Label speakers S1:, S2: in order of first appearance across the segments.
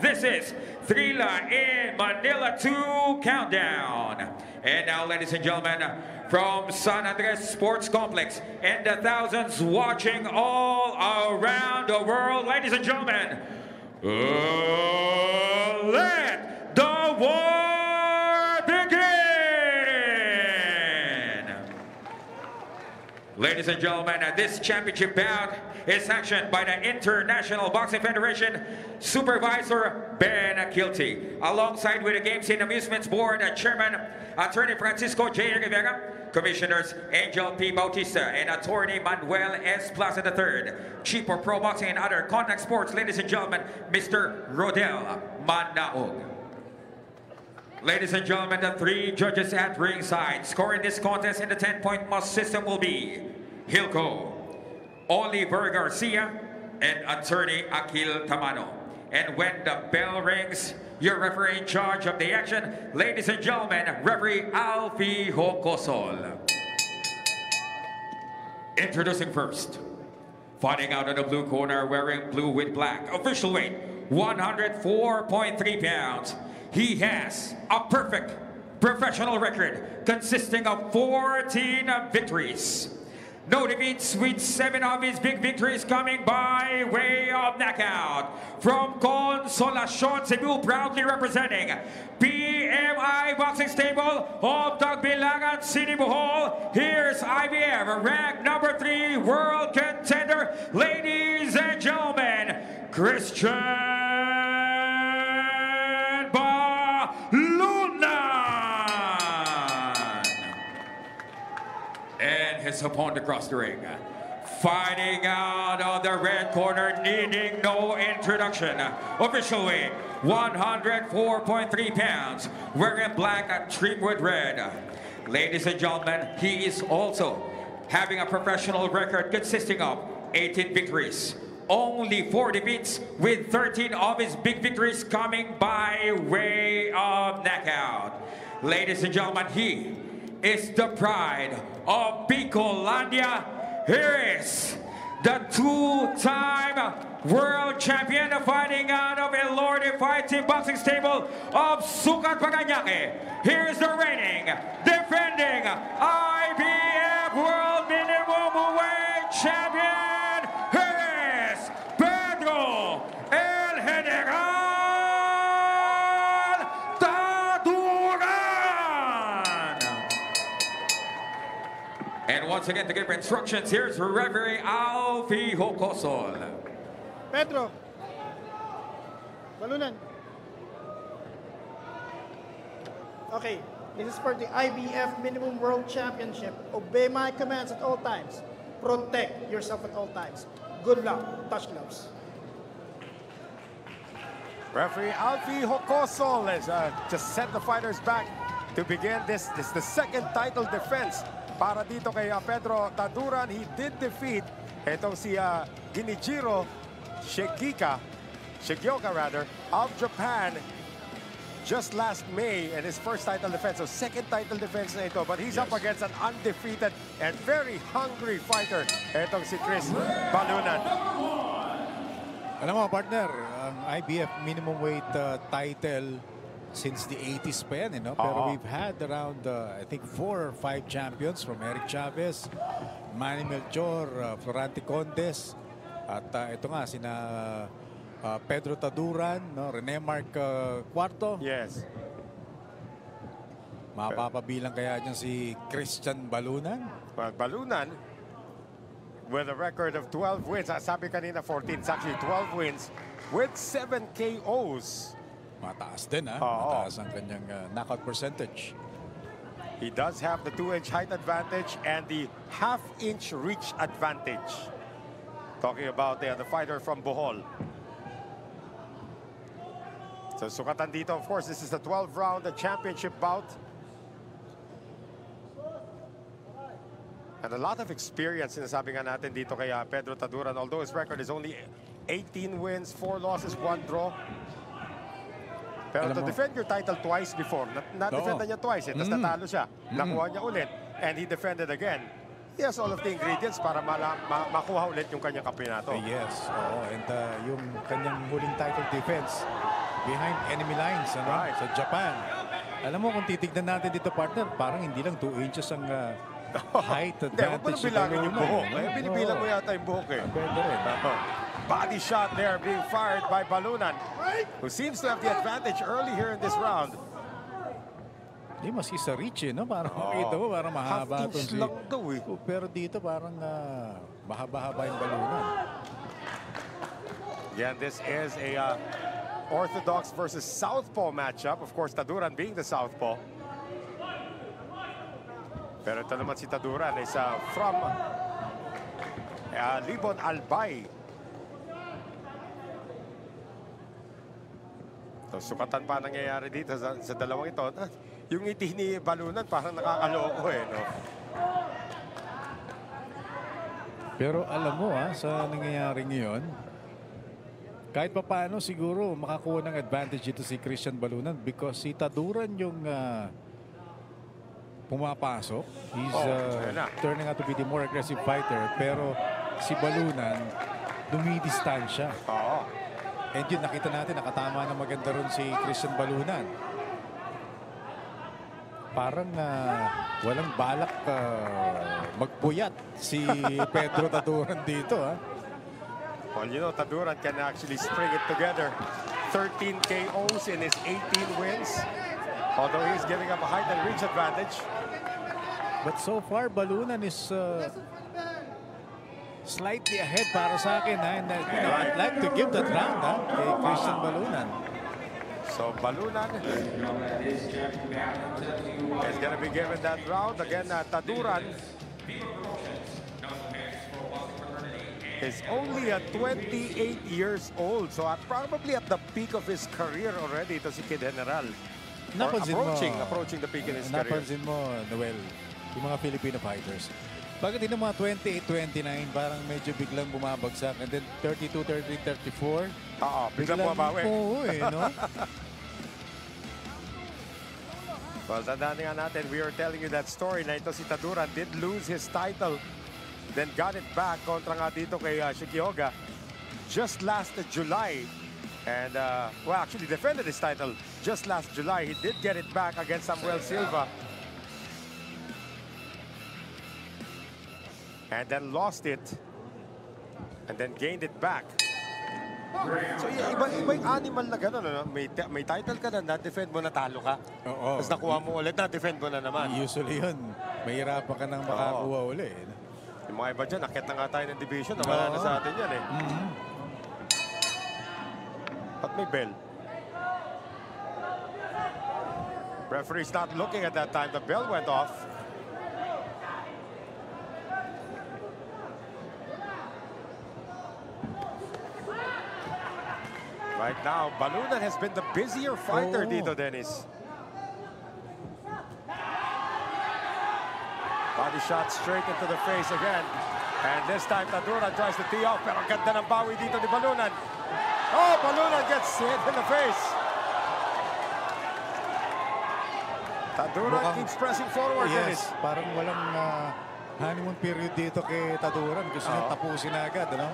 S1: This is Thrilla in Manila 2 Countdown. And now, ladies and gentlemen, from San Andres Sports Complex and the thousands watching all around the world, ladies and gentlemen, let the war begin! Ladies and gentlemen, this championship bout is sanctioned by the International Boxing Federation Supervisor Ben Kilty, alongside with the Games and Amusements Board Chairman Attorney Francisco J. Rivera, Commissioners Angel P. Bautista, and Attorney Manuel S. Plaza III, Chief of Pro Boxing and Other Contact Sports, ladies and gentlemen, Mr. Rodel Manaog. Ladies and gentlemen, the three judges at ringside scoring this contest in the 10-point must system will be Hilco, Oliver Garcia, and Attorney Akil Tamano. And when the bell rings, your referee in charge of the action, ladies and gentlemen, referee Alfie Hocosol. Introducing first, fighting out of the blue corner, wearing blue with black, official weight 104.3 pounds. He has a perfect professional record consisting of 14 victories. No defeats, with 7 of his big victories coming by way of knockout. From Consolacion, Cebu, proudly representing PMI Boxing Stable of Tagbilagan City, Bohol. Here's IBF, ranked number 3 world contender, ladies and gentlemen, Christian and his opponent across the ring, fighting out of the red corner, needing no introduction, official weight 104.3 pounds, wearing black trimmed with red. Ladies and gentlemen, he is also having a professional record consisting of 18 victories, only 4 defeats, with 13 of his big victories coming by way of knockout. Ladies and gentlemen, he is the pride of Bicolandia. Here is the 2-time world champion fighting out of El Lorde Fighting Boxing Stable of Sucat, Parañaque. Here's the reigning, defending IBF World Minimum Weight Champion. Here is Pedro El General. And once again, to give instructions, here's referee Alfie Hocosol.
S2: Pedro, balunan. Okay, this is for the IBF Minimum World Championship. Obey my commands at all times. Protect yourself at all times. Good luck. Touch gloves.
S3: Referee Alfie Hocosol has just set the fighters back to begin this. This is the second title defense para dito kay Pedro Taduran. He did defeat itong si Ginichiro Shigioka of Japan just last May in his first title defense. So second title defense na ito. But he's up against an undefeated and very hungry fighter, itong si Chris Balunan.
S4: Alam mo, partner, ang IBF minimum weight title since the 80s pa yan, Pero we've had around, I think, 4 or 5 champions from Eric Chavez, Manny Melchor, Florante Condes, at ito nga, sina Pedro Taduran, Rene Mark Cuarto.
S3: Yes.
S4: Mapapabilang kaya dyan si Christian Balunan?
S3: Well, Balunan, with a record of 12 wins, sabi kanina 14, it's actually 12 wins with 7 KOs.
S4: Mataas din, Mataas ang kanyang knockout percentage.
S3: He does have the 2-inch height advantage and the half-inch reach advantage. Talking about the fighter from Bohol. So sukatan dito, of course, this is the 12th-round championship bout. And a lot of experience, sinasabi nga natin dito kay Pedro Taduran. Although his record is only 18 wins, 4 losses, 1 draw. Pero to defend your title twice before, na-defend niya twice, tapos natalo siya. Nakuha niya ulit, and he defended again. He has all of the ingredients para makuha ulit yung kanyang kampeonato.
S4: Yes, and yung kanyang huling title defense, behind enemy lines
S3: Right.
S4: sa Japan. Alam mo, kung titignan natin dito, partner, parang hindi lang 2 inches ang height
S3: Hindi, huwag mo
S4: advantage.
S3: nang bilangin yung
S4: Balunan,
S3: buhok.
S4: no?
S3: Eh, binibilang mo yata yung buhok eh.
S4: Pwede rin.
S3: Body shot there being fired by Balunan, who seems to have the advantage early here in this round.
S4: Hindi, maski sa reach no? Parang makita mo, parang mahaba
S3: Half-inch
S4: itong
S3: lang daw eh.
S4: Pero dito parang mahaba-haba yung balunan.
S3: Again, this is a Orthodox versus Southpaw matchup. Of course, Taduran being the Southpaw. Pero ito naman si Taduran is from Libon Albay. So, sukatan pa nangyayari dito sa dalawang ito. Yung ngiti ni Balunan parang nakakaloko eh. No?
S4: Pero alam mo sa nangyayari ngayon, kahit pa paano siguro makakuha ng advantage dito si Christian Balunan because si Taduran yung pumapasok. He's turning out to be the more aggressive fighter. Pero si Balunan dumidistansya.
S3: Oo.
S4: And yun, nakita natin, nakatama na maganda ron si Christian Balunan. Parang walang balak magpuyat si Pedro Taduran dito.
S3: Well, you know, Taduran can actually string it together. 13 KOs in his 18 wins. Although he's giving up a height and reach advantage.
S4: But so far, Balunan is slightly ahead para sa akin. And I'd like to give that round kay Christian Balunan.
S3: So Balunan is going to be given that round. Again, Taduran is only 28 years old. So probably at the peak of his career already ito si Kid General. Or approaching the peak in his career.
S4: Napansin mo, Noel, yung mga Filipino fighters. Bakit yung mga 28, 29, parang medyo biglang bumabagsak. And then 32, 33, 34.
S3: Oo, biglang bumabawi.
S4: Oo no?
S3: Well, tandaan nga natin, we were telling you that story na ito si Taduran did lose his title, then got it back kontra nga dito kay Shikioga just last July. And, well, actually defended his title just last July. He did get it back against Samuel Silva. And then lost it. And then gained it back. So, iba yung animal na gano'n, ano? May title ka na, na-defend mo, natalo ka.
S4: Oo.
S3: Tapos nakuha mo ulit, na-defend mo na naman.
S4: Usually yun, mahirapan ka nang makakuha uli.
S3: Yung mga iba dyan, nakit na nga tayo ng division, nawala na sa atin yan eh. But may bell. Referee's not looking at that time. The bell went off. Right now, Balunan has been the busier fighter dito, Dennis. Body shot straight into the face again. And this time, Taduran tries to tee off. Pero ganda ng bawi dito ni Balunan. Oh, Balunan gets hit in the face. Taduran keeps pressing forward, Dennis.
S4: Parang walang honeymoon period dito kay Taduran. Gusto niya tapusin agad, ano?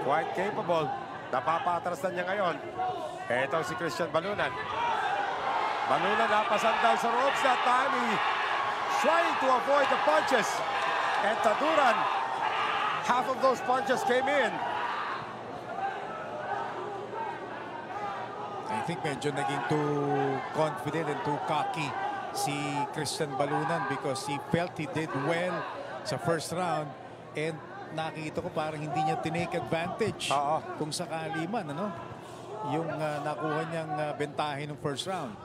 S3: Quite capable. Napapatras na niya ngayon. Ito si Christian Balunan. Balunan napasandal sa ropes that time. He trying to avoid the punches. And Taduran, half of those punches came in.
S4: I think medyo naging too confident and too cocky si Christian Balunan because he felt he did well sa first round and nakita ko parang hindi niya tinake advantage kung sakali man, ano? Yung nakuha niyang bentahin ng first round.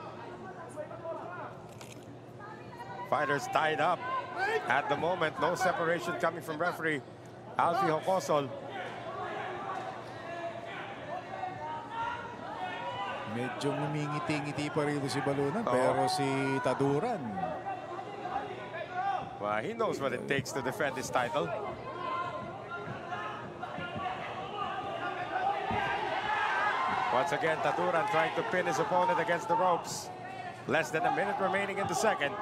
S3: Fighters tied up at the moment. No separation coming from referee Alfie Hocosol.
S4: Medyo ngumingiti-ngiti pa rin si Balunan pero si Taduran.
S3: Well, he knows what it takes to defend his title. Once again, Taduran trying to pin his opponent against the ropes. Less than a minute remaining in the second.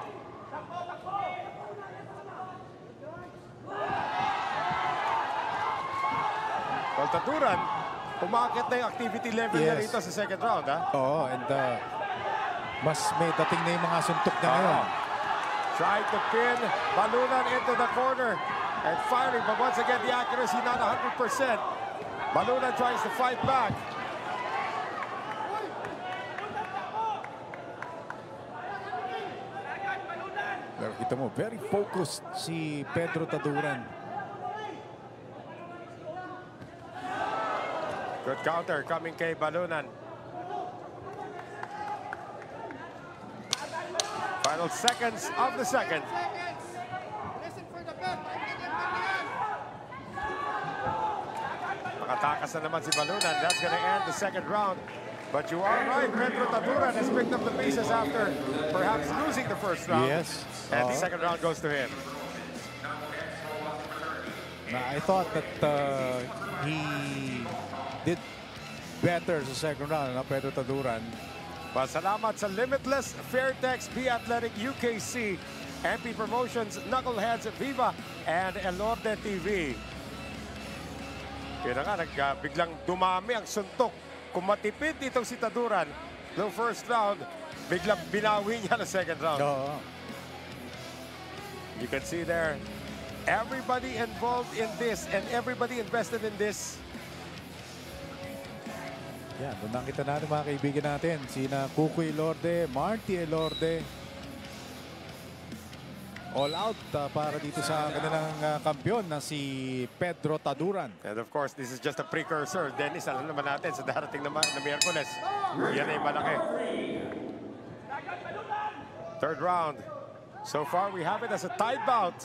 S3: Well, Taduran umakit na yung activity level na
S4: Yes.
S3: rito sa second round, ha?
S4: Oo, and mas may dating na yung mga suntok na ngayon.
S3: Trying to pin Balunan into the corner and firing, but once again, the accuracy not 100%. Balunan tries to fight back.
S4: Pero kita mo, very focused si Pedro Taduran.
S3: Good counter coming kay Balunan. Final seconds of the second.
S2: Listen for the bell.
S3: Makatakas na naman si Balunan. That's gonna end the second round. But you are right, Pedro Taduran has picked up the pieces after perhaps losing the first round.
S4: Yes.
S3: And the second round goes to him.
S4: I thought that he did better sa second round, Pedro Taduran.
S3: Well, salamat sa Limitless, Fairtex, Be Athletic, UKC, MP Promotions, Knuckleheads, Viva, and Elorde TV. Kaya nga, biglang dumami ang suntok. Kung matipid itong si Taduran noong first round, biglang binawi niya ng second round.
S4: Oo.
S3: You can see there, everybody involved in this and everybody invested in this.
S4: Yan, doon nakita natin mga kaibigan natin. Sina Kuko Elorde, Marty Elorde. All out para dito sa kanilang kampiyon na si Pedro Taduran.
S3: And of course, this is just a precursor. Dennis, alam naman natin sa darating naman na Miyerkules. Yan ay malaki. Third round. So far, we have it as a tied bout.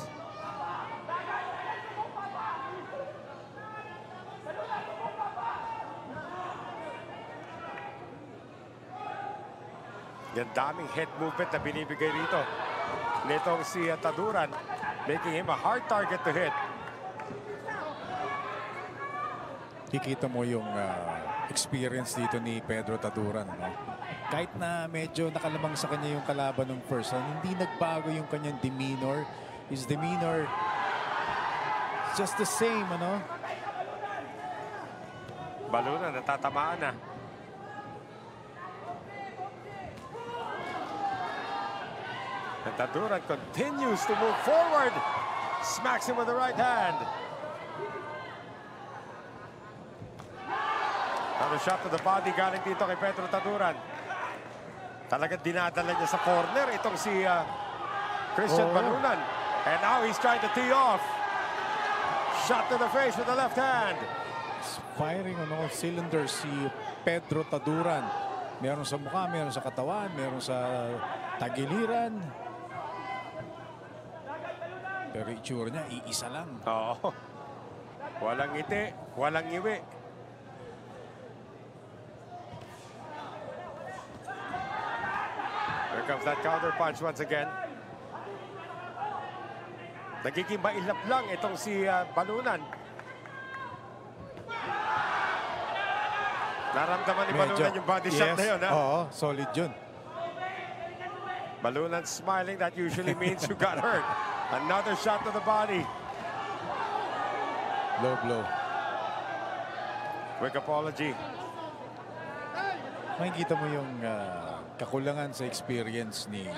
S3: Yan daming head movement na binibigay rito nitong si Taduran, making him a hard target to hit.
S4: Kikita mo yung experience dito ni Pedro Taduran. No? Kahit na medyo nakalamang sa kanya yung kalaban ng first round, hindi nagbago yung kanyang demeanor. His demeanor is just the same, ano?
S3: Balunan, natatamaan na. And Taduran continues to move forward. Smacks him with the right hand. Another shot to the body galing dito kay Pedro Taduran. Talagang dinadala niya sa corner itong si Christian Balunan. And now he's trying to tee off. Shot to the face with the left hand.
S4: Firing on all cylinders si Pedro Taduran. Meron sa mukha, meron sa katawan, meron sa tagiliran. Pero itsura niya, iisa lang.
S3: Oo. Walang ngiti, walang ngiwi. Here comes that counter punch once again. Nagiging mailap lang itong si Balunan. Naramdaman ni Balunan yung body shot na yun, ha?
S4: Oo, solid yun.
S3: Balunan smiling, that usually means you got hurt. Another shot to the body.
S4: Low blow.
S3: Quick apology.
S4: Makikita mo yung kakulangan sa experience ni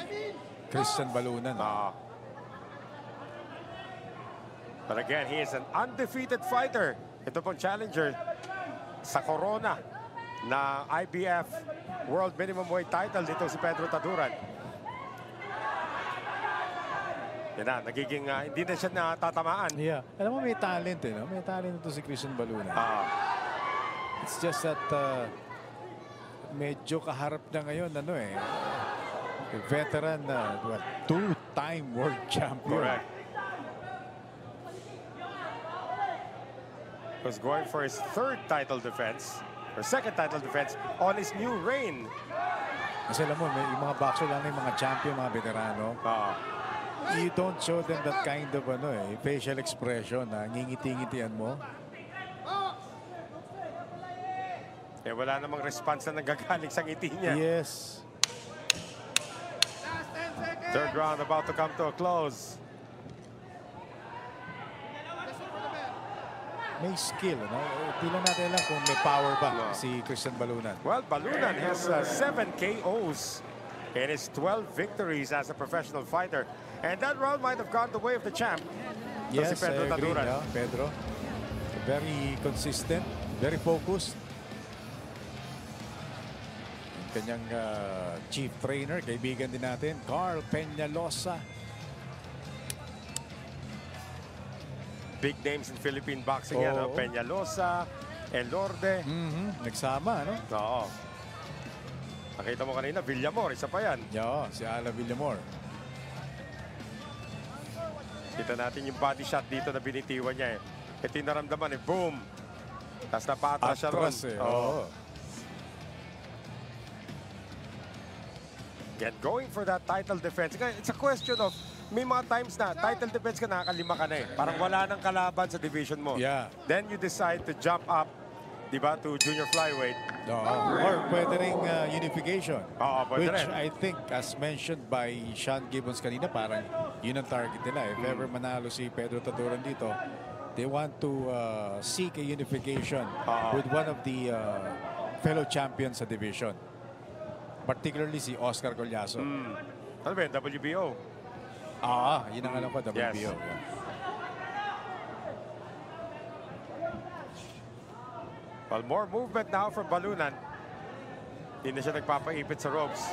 S4: Christian Balunan.
S3: But again, he is an undefeated fighter. Ito pong challenger sa Corona na IBF World Minimum Weight title dito si Pedro Taduran. Yan na, nagiging hindi na siya natatamaan.
S4: Yeah. Alam mo, may talent eh. No? May talent ito si Christian Balunan. It's just that medyo kaharap na ngayon, ano eh. Veteran na two-time world champion.
S3: Correct. Was going for his third title defense, or second title defense, on his new reign.
S4: Kasi alam mo, yung mga boxer lang yung mga champion, mga veterano. You don't show them that kind of facial expression na ngingiti-ngitian mo.
S3: Eh, wala namang response na nagagaling sa ngiti niya.
S4: Yes.
S3: Third round about to come to a close.
S4: may skill. No? Di lang natin alam kung may power ba
S3: No.
S4: si Christian Balunan.
S3: Well, Balunan has 7 KOs in his 12 victories as a professional fighter. And that round might have gone the way of the champ.
S4: Yes,
S3: si Pedro
S4: I agree.
S3: Taduran.
S4: No? Pedro, very consistent, very focused. Yung kanyang chief trainer, kaibigan din natin, Carl Peñalosa.
S3: Big names in Philippine boxing yan.
S4: Oo.
S3: Peñalosa, Elorde.
S4: Nagsama, no?
S3: Oo. Nakita mo kanina, Villamor, isa pa yan.
S4: Yeah, si Ala Villamor.
S3: Kita natin yung body shot dito na binitiwan niya eh. Ito yung naramdaman eh, boom! Tapos napatras siya ron.
S4: Atras eh. Oo.
S3: Get going for that title defense. It's a question of, may mga times na title defense ka, nakakalima ka na eh. Parang wala nang kalaban sa division mo.
S4: Yeah.
S3: Then you decide to jump up, di ba, to junior flyweight.
S4: Oo. Or pwede ring unification.
S3: Oo, pwede
S4: Which
S3: rin.
S4: I think, as mentioned by Sean Gibbons kanina, parang yun ang target nila. If ever manalo si Pedro Taduran dito, they want to seek a unification with one of the fellow champions sa division. Particularly si Oscar Collazo.
S3: Ano ba yun, WBO?
S4: Yun ang alam ko, WBO.
S3: Yes.
S4: Yeah.
S3: Well, more movement now from Balunan. Hindi na siya nagpapaipit sa ropes.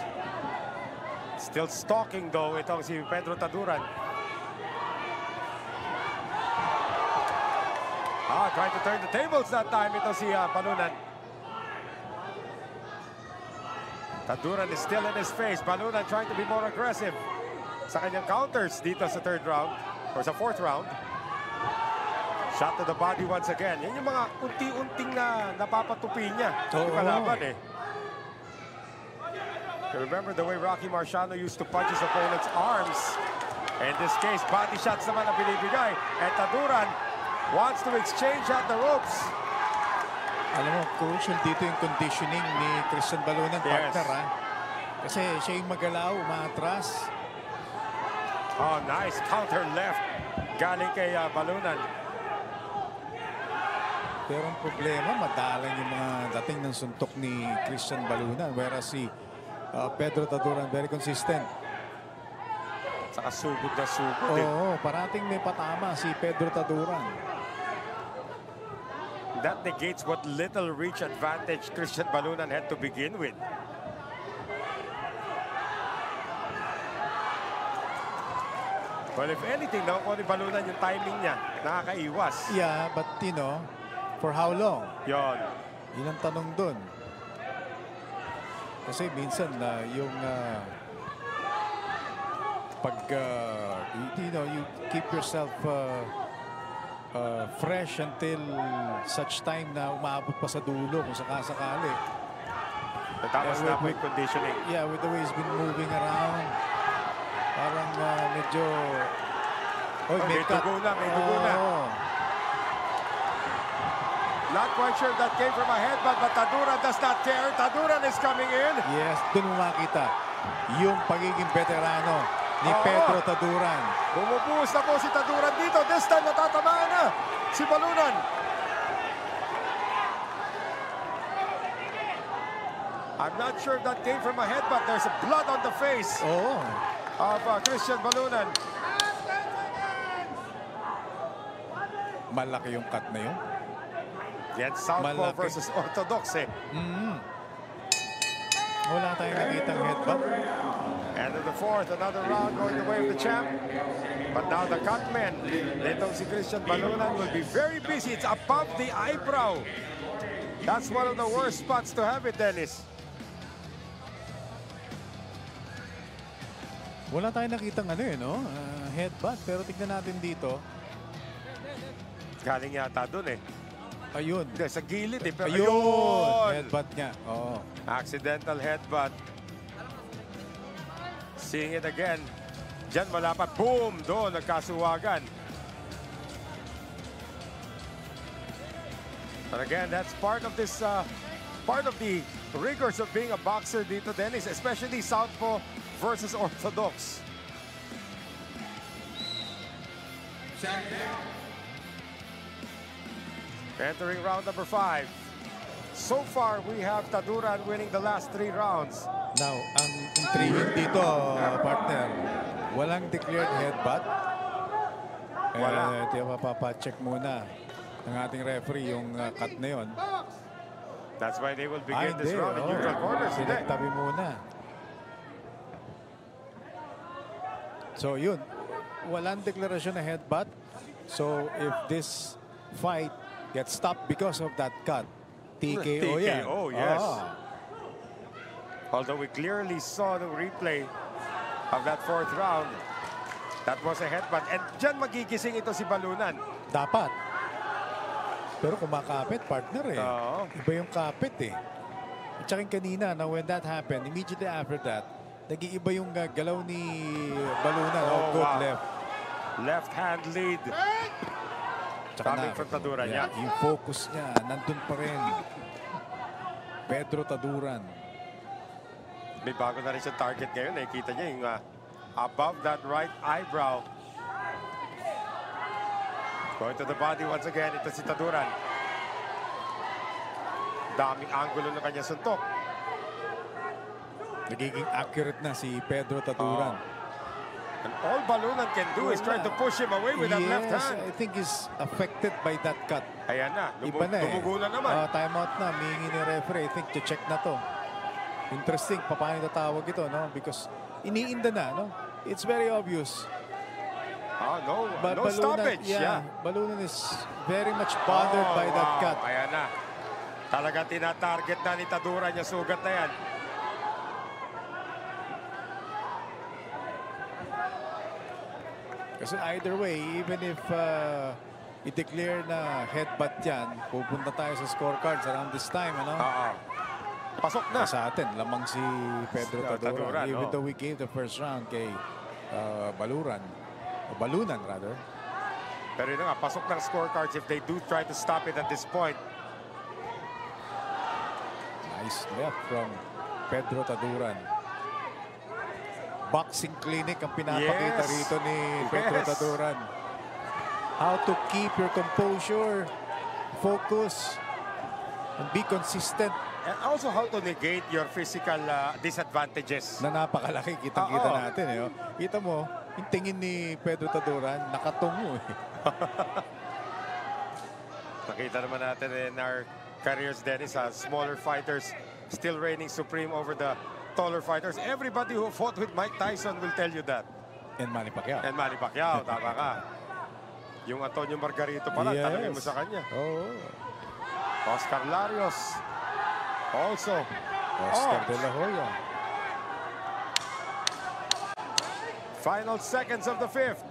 S3: Still stalking though itong si Pedro Taduran. Trying to turn the tables that time ito si Balunan. Taduran is still in his face. Balunan trying to be more aggressive sa kanyang counters dito sa third round or sa fourth round. Shot to the body once again. Yan yung mga unti-unting na napapatupi niya. Yung kalaban eh. You remember the way Rocky Marciano used to punch his opponent's arms. In this case, body shots naman ang binibigay. And Taduran wants to exchange at the ropes.
S4: Alam mo, crucial dito yung conditioning ni Christian Balunan,
S3: Yes.
S4: partner, ha? Kasi siya yung magalaw, umaatras.
S3: Oh, nice counter left. Galing kay Balunan.
S4: Pero ang problema, madalang yung mga dating ng suntok ni Christian Balunan. Whereas si Pedro Taduran, very consistent.
S3: Saka sugod na sugod eh.
S4: Oo, parating may patama si Pedro Taduran.
S3: That negates what little reach advantage Christian Balunan had to begin with. Well, if anything, nakuha ni Balunan yung timing niya. Nakakaiwas.
S4: Yeah, but you know, for how long?
S3: Yon.
S4: Yun ang tanong dun. Kasi minsan yung pag you know, you keep yourself fresh until such time na umabot pa sa dulo kung sakasakali.
S3: Natapos na po yung conditioning.
S4: Yeah, with the way he's been moving around, parang medyo...
S3: may dugo na, may dugo na. Not quite sure if that came from a headbutt, but Taduran does not care. Taduran is coming in.
S4: Yes, dun mo makita yung pagiging veterano ni Pedro Taduran.
S3: Bumubuhos na po si Taduran dito. This time natatamaan na si Balunan. I'm not sure if that came from a headbutt. There's blood on the face of Christian Balunan.
S4: Malaki yung cut na yun.
S3: Yan, southpaw
S4: Malaki.
S3: versus orthodox eh.
S4: Wala tayong nakitang headbutt.
S3: And in the fourth, another round going the way of the champ. But now the cutman, itong si Christian Balunan, will be very busy. It's above the eyebrow. That's one of the worst spots to have it, Dennis.
S4: Wala tayong nakitang headbutt. Pero tignan natin dito.
S3: Galing yata dun eh.
S4: Ayun.
S3: Hindi, sa gilid eh. Pero
S4: Ayun! Headbutt niya. Oo.
S3: Accidental headbutt. Seeing it again. Diyan malapat. Boom! Doon, nagkasuwagan. But again, that's part of this, part of the rigors of being a boxer dito, Dennis, especially southpaw versus orthodox. Entering round number 5. So far, we have Taduran winning the last 3 rounds.
S4: Now, ang intriguing dito, partner, walang declared headbutt.
S3: Wala.
S4: Kaya mapapacheck muna ng ating referee yung cut na yun.
S3: That's why they will begin this round in neutral corners.
S4: Sinagtabi muna. So yun, walang deklarasyon na headbutt. So if this fight gets stopped because of that cut, TKO yan.
S3: TKO, yes. Although we clearly saw the replay of that 4th round, that was a headbutt. And dyan magigising ito si Balunan.
S4: Dapat. Pero kumakapit, partner eh.
S3: Oo.
S4: Iba yung kapit eh. At saka yung kanina, na when that happened, immediately after that, nag-iiba yung galaw ni Balunan.
S3: Oh,
S4: Good
S3: wow.
S4: left.
S3: Left hand lead.
S4: Tsaka
S3: Coming from Taduran, yeah.
S4: Yung focus niya, nandun pa rin. Pedro Taduran.
S3: May bago na rin siya target ngayon. Nakikita niya yung above that right eyebrow. Going to the body once again. Ito si Taduran. Daming angulo ng kanya suntok.
S4: Nagiging accurate na si Pedro Taduran.
S3: And all Balunan can do is try to push him away with that left hand.
S4: I think he's affected by that cut.
S3: Ayan na.
S4: Iba na eh.
S3: Tumugo na naman.
S4: Time out na. Mihingi ni referee. I think check na to. Interesting. Paano tatawag ito, no? Because iniinda na, no? It's very obvious.
S3: No
S4: Balunan,
S3: stoppage. Yeah.
S4: Balunan is very much bothered by that cut.
S3: Ayan na. Talaga tinatarget na ni Taduran yung sugat na yan.
S4: Kasi either way, even if i-declare na headbutt yan, pupunta tayo sa scorecards around this time, ano?
S3: Pasok na.
S4: Sa atin, lamang si Pedro Taduran. Even though we gave the first round kay Balunan rather.
S3: Pero yun nga, pasok ng scorecards if they do try to stop it at this point.
S4: Nice left from Pedro Taduran. Boxing clinic ang pinapakita rito ni Pedro Taduran. How to keep your composure, focus, and be consistent.
S3: And also how to negate your physical disadvantages.
S4: Na napakalaki, kitang-kita natin. Eh, oh. Kita mo, yung tingin ni Pedro Taduran, nakatungo eh.
S3: Nakita naman natin in our careers, Dennis, smaller fighters still reigning supreme over the taller fighters. Everybody who fought with Mike Tyson will tell you that.
S4: And Manny Pacquiao.
S3: And Manny Pacquiao, tama ka. Yung Antonio Margarito pala, tanongin mo sa kanya. Oscar Larios. Also.
S4: Oscar De La Hoya.
S3: Final seconds of the 5th.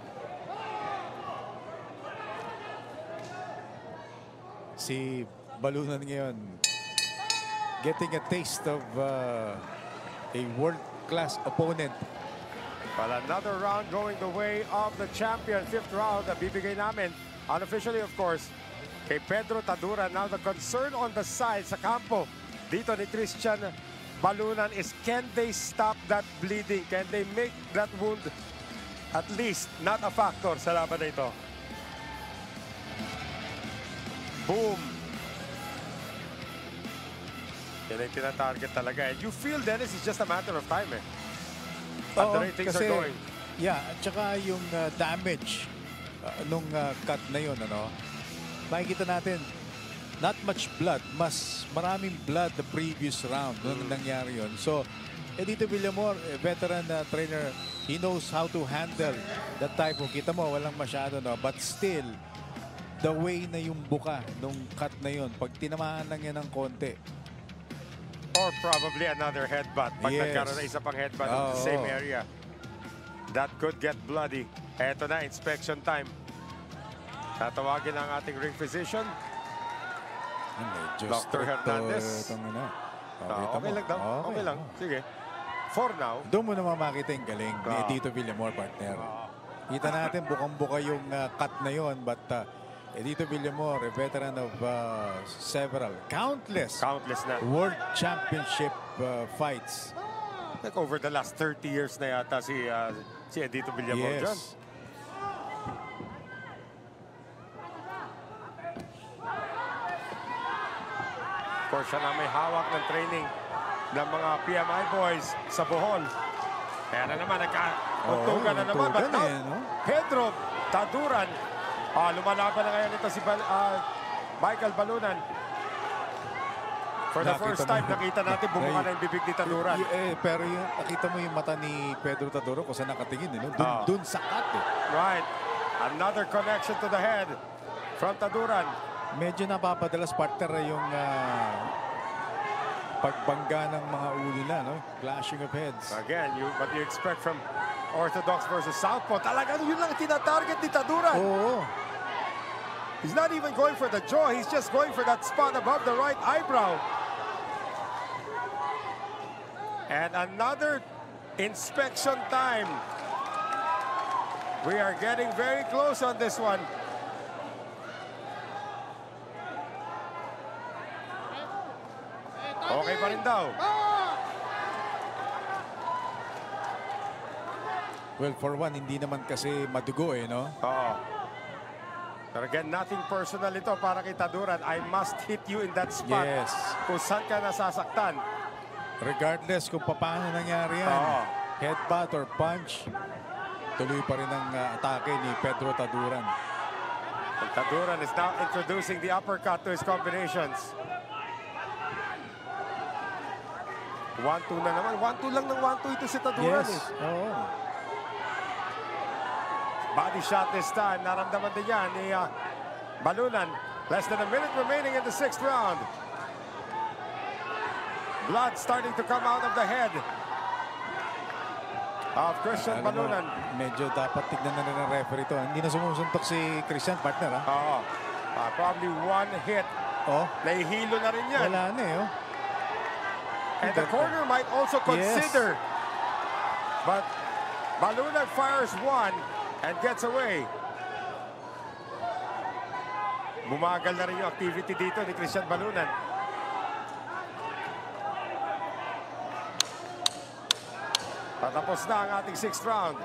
S4: Si Balunan ngayon, getting a taste of a world-class opponent.
S3: Well, another round going the way of the champion. 5th round na bibigay namin, unofficially of course, kay Pedro Taduran. Now the concern on the side sa kampo dito ni Christian Balunan is, can they stop that bleeding? Can they make that wound at least not a factor sa laban na ito? Boom! Yan ang tinatarget talaga. And you feel, Dennis, it's just a matter of time eh. At the rate things are going.
S4: Yeah, at saka yung damage nung cut na yun, ano, makikita natin, not much blood, mas maraming blood the previous round nung nangyari yun. So, Edito Villamor, veteran trainer, he knows how to handle that type of, kita mo, walang masyado, no? But still, the way na yung buka nung cut na yun, pag tinamaan lang yan ng konti,
S3: or probably another headbutt. Pag nagkaroon na isa pang headbutt in the same area, that could get bloody. Eto na, inspection time. Tatawagin ang ating ring physician. Dr. Hernandez. Okay lang daw. Okay lang. Sige. For now.
S4: Doon mo naman makita yung galing ni Edito Villamor, partner. Kita natin bukang-buka yung cut na yun, but Edito Villamor, a veteran of several, countless
S3: na
S4: world championship fights.
S3: Like over the last 30 years na yata si Edito Villamor dyan. course, siya na may hawak ng training ng mga PMI boys sa Bohol. Kaya na naman, nagkauntugan na naman. But now, Pedro Taduran. Lumalaban na ngayon ito si Michael Balunan. For the first time, nakita natin bumuka na yung bibig ni Taduran.
S4: Pero nakita mo yung mata ni Pedro Taduran kung saan nakatingin. Dun sa cut.
S3: Right. Another connection to the head from Taduran.
S4: Medyo napapadalas, partner, yung pagbangga ng mga ulo nila, no? Clashing of heads.
S3: Again, what you expect from Orthodox versus Southpaw. Talagang yun lang tinatarget ni Taduran.
S4: Oo.
S3: He's not even going for the jaw. He's just going for that spot above the right eyebrow. And another inspection time. We are getting very close on this one. Okay pa rin daw.
S4: Well, for one, hindi naman kasi madugo no?
S3: Oo. But again, nothing personal ito para kay Taduran. I must hit you in that spot.
S4: Yes.
S3: Kung saan ka nasasaktan.
S4: Regardless kung paano nangyari yan. Headbutt or punch, tuloy pa rin ang atake ni Pedro Taduran.
S3: And Taduran is now introducing the uppercut to his combinations. 1-2 na naman. 1-2 lang ng 1-2 ito si Taduran.
S4: Yes. Oo.
S3: Body shot this time. Naramdaman din yan ni Balunan. Less than a minute remaining in the 6th round. Blood starting to come out of the head of Christian Balunan.
S4: Medyo dapat tignan na rin ng referee ito. Hindi na sumusuntok si Christian, partner, ha?
S3: Oo. Probably one hit. Nahihilo na rin yan.
S4: Wala na
S3: And the corner might also consider. Yes. But Balunan fires one and gets away. Bumagal na rin yung activity dito ni Christian Balunan. Patapos na ang ating 6th round.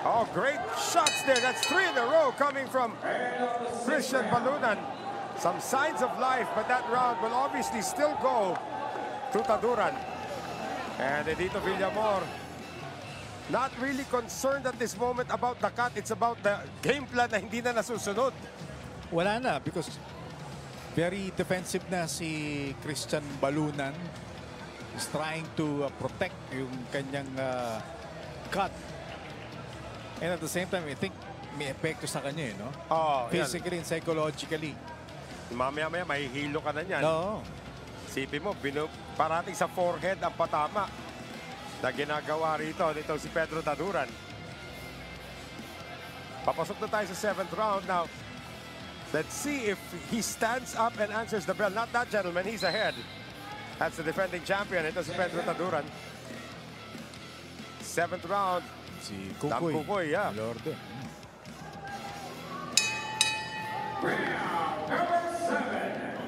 S3: Oh, great shots there. That's 3 in a row coming from Christian Balunan. Some signs of life, but that round will obviously still go to Taduran. And Edito Villamor, not really concerned at this moment about the cut. It's about the game plan na hindi na nasusunod.
S4: Wala na, because very defensive na si Christian Balunan. He's trying to protect yung kanyang cut. And at the same time, I think may epekto sa kanya, no? Physically and psychologically.
S3: Mamaya-maya, mahihilo ka na niyan.
S4: No.
S3: Sipin mo, parating sa forehead ang patama na ginagawa rito nito si Pedro Taduran. Papasok na tayo sa 7th round. Now, let's see if he stands up and answers the bell. Not that gentleman, he's ahead. That's the defending champion. Ito si Pedro Taduran. 7th round.
S4: Si Kukoy.
S3: Kukoy, yeah.
S4: Lorde.
S1: Number 7.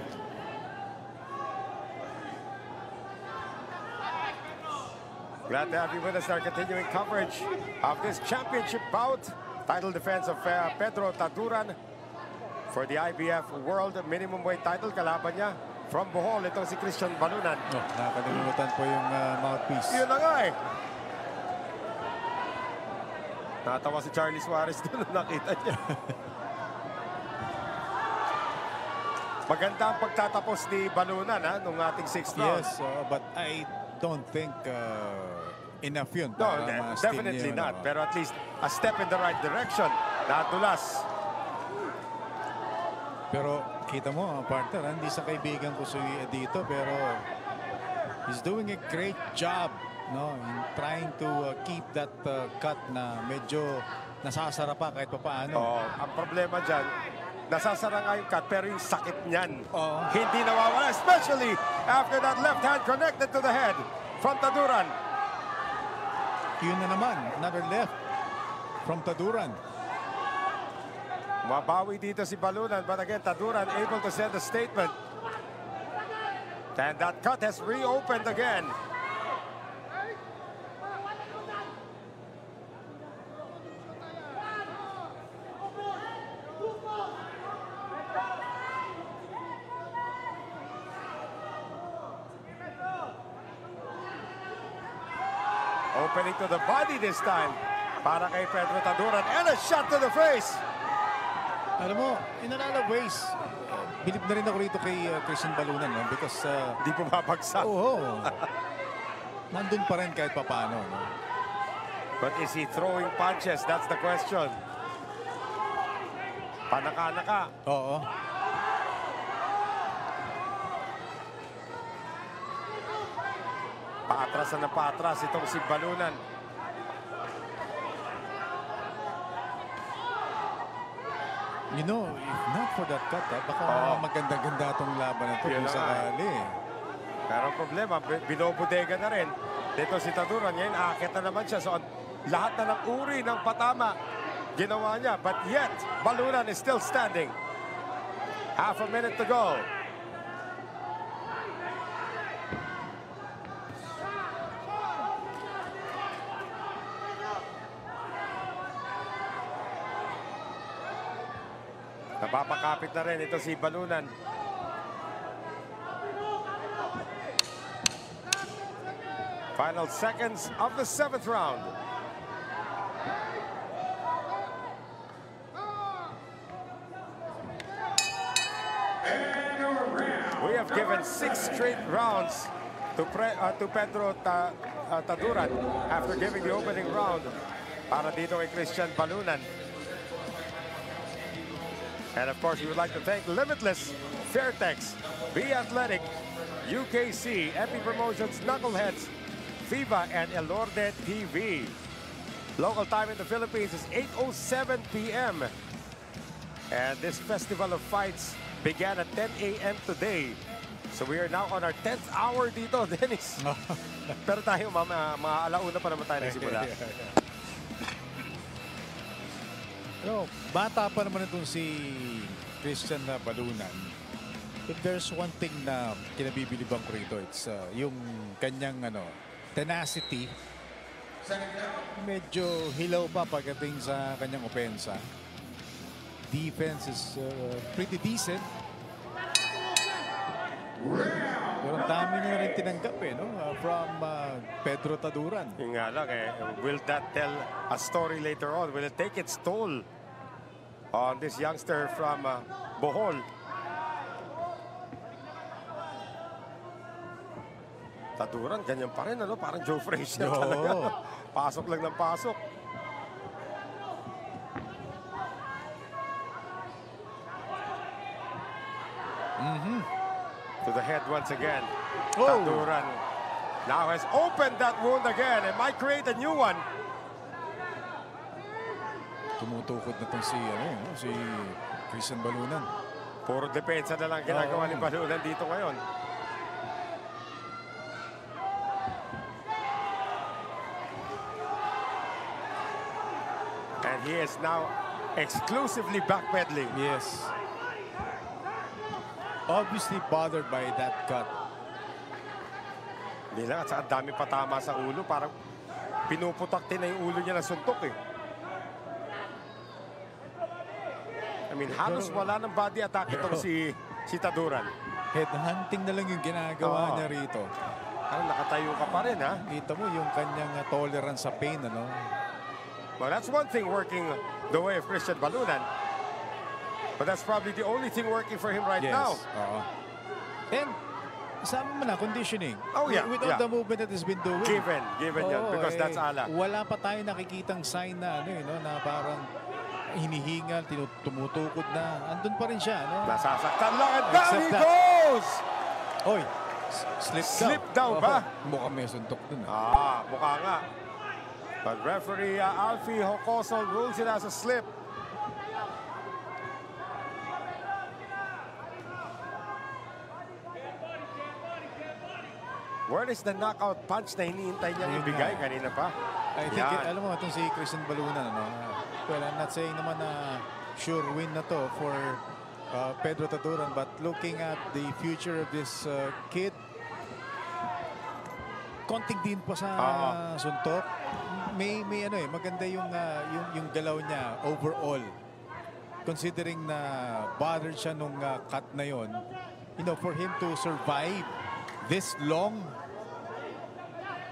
S3: Glad to have you with us. Our continuing coverage of this championship bout. Title defense of Pedro Taduran for the IBF World Minimum Weight title. Kalaban niya from Bohol. Ito si Christian Balunan.
S4: Nakalimutan po yung mouthpiece.
S3: Yun na nga eh. Natawa si Charlie Suarez doon nung nakita niya. Maganda ang pagtatapos ni Balunan nung ating 6th round.
S4: Yes, but I don't think enough yun.
S3: No, definitely not. Pero at least a step in the right direction. Nadulas.
S4: Pero kita mo, partner, hindi sa kaibigan ko dito, pero he's doing a great job, no, in trying to keep that cut na medyo nasasara pa kahit pa paano.
S3: Ang problema dyan, nasasara nga yung cut, pero yung sakit niyan hindi nawawala, especially after that left hand connected to the head from Taduran.
S4: Yun na naman, another left from Taduran.
S3: Mabawi dito si Balunan, but again, Taduran able to send a statement. And that cut has reopened again. Opening to the body this time para kay Pedro Taduran. And a shot to the face.
S4: Alam mo, in a lot of ways, bilib na rin ako rito kay Christian Balunan, no? Because,
S3: Di bumabagsak.
S4: nandun pa rin kahit papano. No?
S3: But is he throwing punches? That's the question. Panaka-naka.
S4: Oo.
S3: Paatras na paatras itong si Balunan.
S4: You know, if not for that cut, baka maganda-ganda itong laban na ito
S3: Yun
S4: kung
S3: na
S4: sakali.
S3: Pero ang problema, binobodega na rin. Dito si Taduran, ngayon aakit na naman siya. So lahat na ng uri ng patama ginawa niya. But yet, Balunan is still standing. Half a minute to go. Napapakapit na rin ito si Balunan. Final seconds of the 7th round. We have given 6 straight rounds to Pedro Taduran after giving the opening round para dito kay Christian Balunan. And of course, we would like to thank Limitless, Fairtex, Be Athletic, UKC, Epi Promotions, Knuckleheads, FIBA, and Elorde TV. Local time in the Philippines is 8:07 p.m. And this festival of fights began at 10 a.m. today. So we are now on our 10th hour dito, Dennis. Pero tayo, mga alauna pa naman tayo nagsimula.
S4: No, bata pa naman itong si Christian Balunan. If there's one thing na kinabibilibang ko rito, it's yung kanyang tenacity. Medyo hilaw pa pagdating sa kanyang opensa. Defense is pretty decent. Pero ang dami na rin tinanggap from Pedro Taduran.
S3: Yung nga lang will that tell a story later on? Will it take its toll on this youngster from Bohol? Taduran, ganyan pa rin, parang Joe Frazier talaga. Pasok lang ng pasok. To the head once again. Taduran now has opened that wound again and might create a new one.
S4: Tumutukod na itong si Christian Balunan.
S3: Puro depensa na lang ginagawa ni Balunan dito ngayon. And he is now exclusively backpedaling.
S4: Yes. Obviously bothered by that cut.
S3: Hindi lang, at saka dami patama sa ulo. Parang pinuputak din na yung ulo niya na suntok I mean, halos wala ng body attack itong si Taduran.
S4: Headhunting na lang yung ginagawa niya rito.
S3: Parang nakatayo ka pa rin, ha?
S4: Kita mo yung kanyang tolerance sa pain,
S3: Well, that's one thing working the way of Christian Balunan. But that's probably the only thing working for him right now.
S4: And isama mo na conditioning. With all the movement that has been doing.
S3: Given yan because that's ala.
S4: Wala pa tayo nakikitang sign na na parang hinihingal, tumutukod na. Andun pa rin siya,
S3: Nasasaktan lang and down he goes!
S4: Oy, slip
S3: daw ba?
S4: Mukhang may suntok dun.
S3: Mukha nga. But referee Alfie Hocoso rules it as a slip. Where is the knockout punch na hinihintay niyang ibigay kanina pa?
S4: I think, alam mo, itong si Christian Balunan, well, I'm not saying naman na sure win na to for Pedro Taduran, but looking at the future of this kid, konting din pa sa suntok. May maganda yung galaw niya overall. Considering na bothered siya nung cut na yon, for him to survive this long,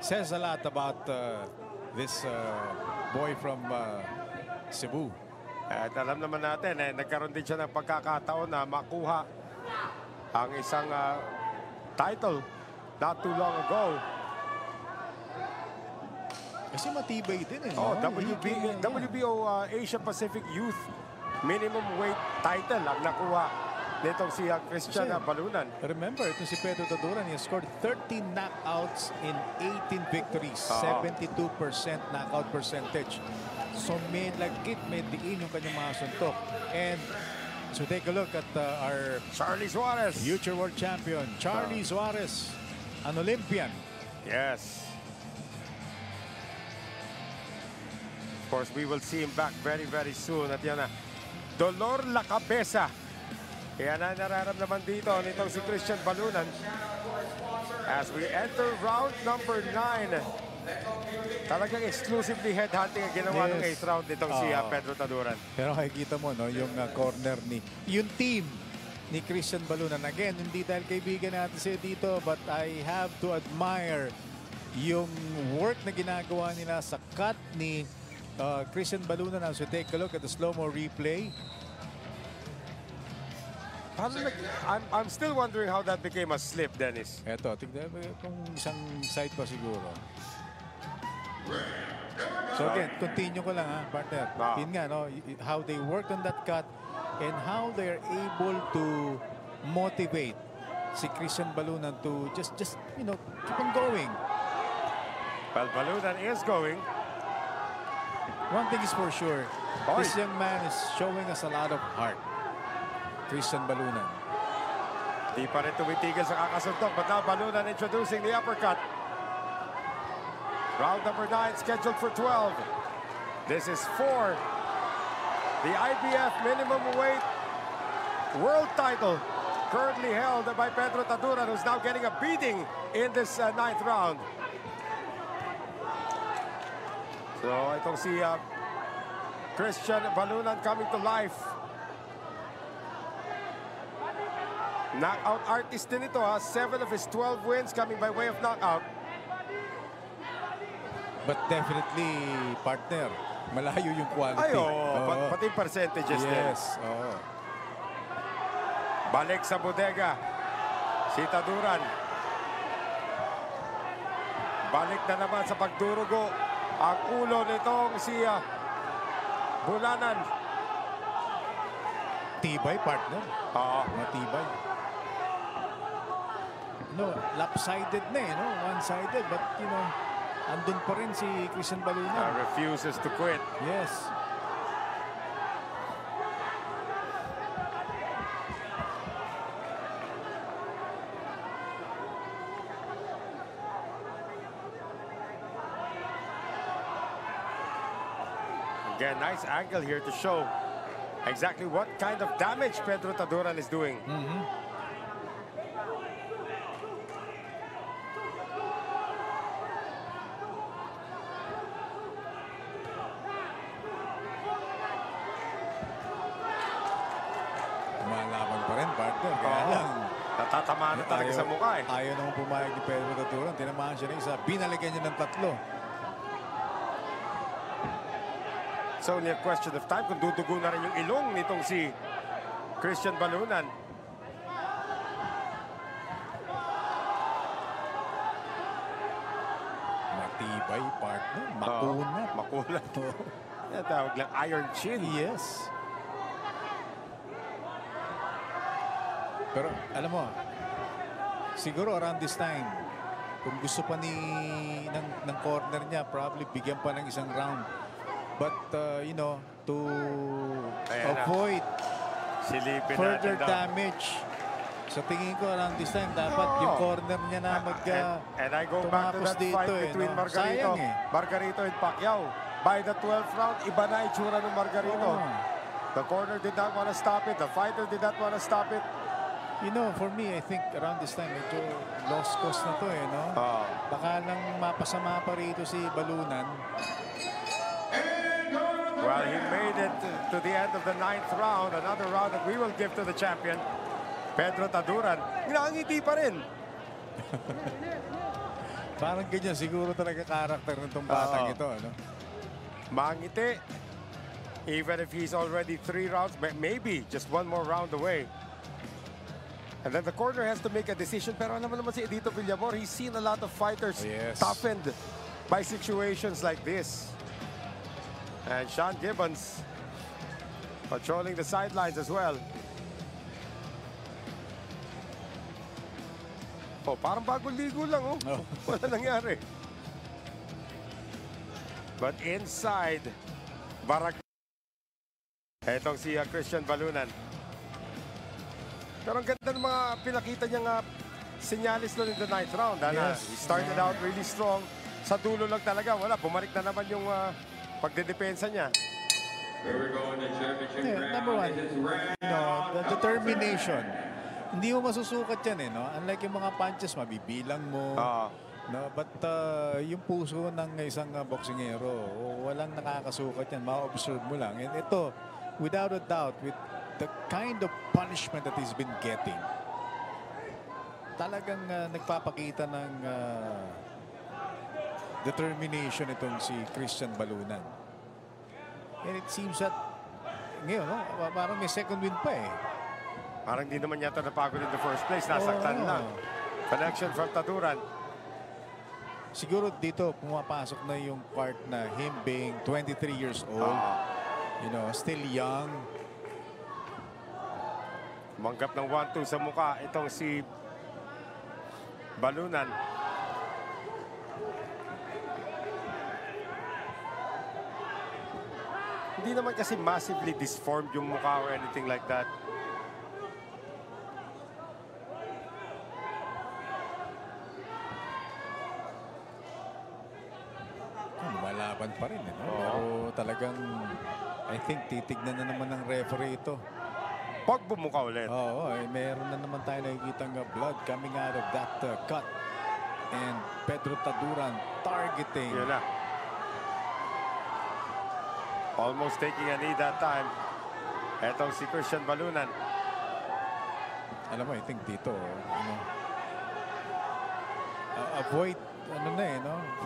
S4: says a lot about this boy from Cebu.
S3: At alam naman natin, nagkaroon din siya ng pagkakataon na makuha ang isang title not too long ago.
S4: Kasi matibay din eh.
S3: Oh,
S4: no?
S3: WBO Asia Pacific Youth Minimum Weight title ang nakuha nitong si Christian Balunan.
S4: Remember, ito si Pedro Taduran, he scored 13 knockouts in 18 victories. 72% knockout percentage. So may lagkit, may diin yung kanyang mga suntok. And so take a look at our
S3: Charlie Suarez.
S4: future world champion, Charlie Suarez, an Olympian.
S3: Yes. Of course, we will see him back very, very soon. At yan na, dolor la cabeza. Kaya na nararamdaman dito nitong si Christian Balunan. As we enter round number 9. Talagang exclusively headhunting ang ginawa ng 8th round nitong si Pedro Taduran.
S4: Pero makikita mo, no, yung corner yung team ni Christian Balunan. Again, hindi dahil kaibigan natin siya dito, but I have to admire yung work na ginagawa nila sa cut ni Christian Balunan. As we take a look at the slow-mo replay.
S3: I'm still wondering how that became a slip, Dennis.
S4: Eto, tignan mo kung isang side pa siguro. So again, continue ko lang partner. Yun nga, no, how they worked on that cut and how they're able to motivate si Christian Balunan to just you know, keep on going.
S3: Well, Balunan is going.
S4: One thing is for sure, this young man is showing us a lot of heart. Christian Balunan.
S3: Di pa rin tumitigil sa kakasuntok, but now Balunan introducing the uppercut. Round number 9 scheduled for 12. This is for the IBF minimum weight world title, currently held by Pedro Taduran, who's now getting a beating in this 9th round. So itong si Christian Balunan coming to life. Knockout artist din ito, 7 of his 12 wins coming by way of knockout.
S4: But definitely, partner, malayo yung quality.
S3: Pati percentages din.
S4: Yes.
S3: Balik sa bodega, si Taduran. Balik na naman sa pagdurugo ang ulo nitong si Bulanan.
S4: Tibay, partner. Matibay. No, lopsided na no? One-sided, but you know, andun pa rin si Christian Balunan.
S3: Refuses to quit.
S4: Yes.
S3: Again, nice angle here to show exactly what kind of damage Pedro Taduran is doing.
S4: Lumalaban pa rin, partner. Kaya lang,
S3: natatamaan na talaga sa mukha
S4: Ayaw naman pumayag ni Pedro Taduran. Tinamaan siya ng isa. Binalikan niya ng 3.
S3: It's only a question of time kung dudugo na rin yung ilong nitong si Christian Balunan.
S4: Matibay, partner. Makunat.
S3: Makunat. Yan, tawag lang iron chin.
S4: Yes. Pero alam mo, siguro around this time, kung gusto pa ng corner niya, probably bigyan pa ng isang round. But, you know, to avoid further damage, sa tingin ko around this time, dapat yung corner niya na
S3: and I go back to that fight between Margarito and Pacquiao. By the 12th round, iba na itsura ng Margarito. The corner did not want to stop it. The fighter did not want to stop it.
S4: You know, for me, I think around this time, medyo lost cause na to no? Baka nang mapasama pa rito si Balunan.
S3: Well, he made it to the end of the 9th round. Another round that we will give to the champion, Pedro Taduran. Nakangiti pa rin.
S4: Parang ganyan siguro talaga karakter ng itong batang ito. Ano?
S3: Mangiti. Even if he's already 3 rounds, maybe just one more round away. And then the corner has to make a decision. Pero alam mo naman si Edito Villamor, he's seen a lot of fighters toughened by situations like this. And Sean Gibbons patrolling the sidelines as well. Oh, parang bagong ligo lang, oh. Wala nangyari. But inside, Barag. Etong si Christian Balunan. Pero ang ganda ng mga pinakita niyang sinyalis doon in the 9th round. He started out really strong. Sa dulo lang talaga, wala. Bumalik na naman yung pagdedepensa niya.
S4: Number one, the determination. Hindi mo masusukat yan, no? Unlike yung mga punches, mabibilang mo. No? But yung puso ng isang boksingero, walang nakakasukat yan. Ma-observe mo lang. And ito, without a doubt, with the kind of punishment that he's been getting, talagang nagpapakita ng determination itong si Christian Balunan. And it seems that ngayon, no, parang may second win pa eh.
S3: Parang di naman yata napagod in the first place. Nasaktan lang. Connection from Taduran.
S4: Siguro dito pumapasok na yung part na him being 23 years old. You know, still young.
S3: Manggap ng 1-2 sa mukha itong si Balunan. Hindi naman kasi massively disformed yung mukha or anything like that.
S4: Malaban pa rin, no? Pero talagang I think titignan na naman ng referee ito.
S3: Pag bumuka ulit.
S4: Oo, meron na naman tayo nakikitang blood coming out of that cut. And Pedro Taduran targeting.
S3: Yun na. Almost taking a knee that time. Etong si Christian Balunan.
S4: Alam mo, I think dito, avoid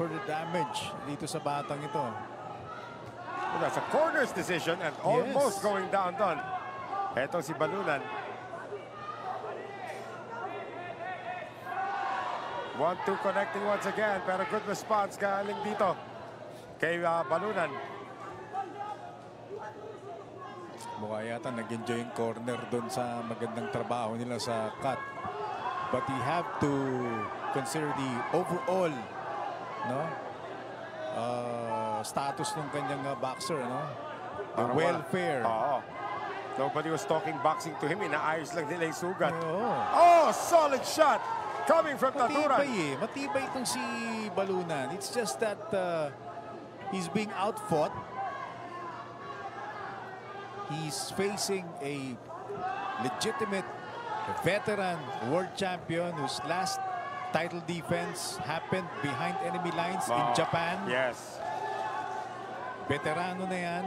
S4: further damage dito sa batang ito.
S3: Well, that's a corner's decision and almost going down. Etong si Balunan. 1-2 connecting once again, pero good response galing dito kay Balunan.
S4: Mukha yata nag-enjoy yung corner doon sa magandang trabaho nila sa cut. But you have to consider the overall status ng kanyang boxer, the welfare.
S3: Nobody was talking boxing to him. Inaayos lang nila yung sugat. Oh, solid shot coming from Taduran.
S4: Matibay itong si Balunan. It's just that he's being outfought. He's facing a legitimate veteran world champion whose last title defense happened behind enemy lines in Japan.
S3: Yes.
S4: Veterano na yan.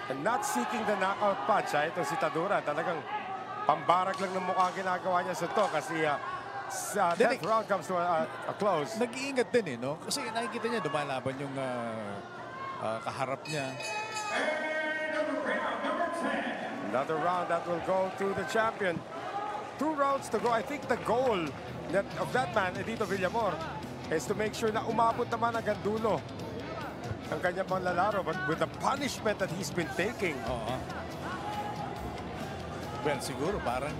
S3: And not seeking the knockout punch. Ito si Taduran. Talagang pambarag lang ng mukha ginagawa niya sa to kasi that round comes to a close.
S4: Nag-iingat din no? Kasi nakikita niya lumalaban yung kaharap niya.
S3: Another round that will go to the champion. 2 rounds to go. I think the goal of that man, Edito Villamor, is to make sure na umabot naman hanggang dulo ang kanyang panglalaro. But with the punishment that he's been taking.
S4: Well, siguro parang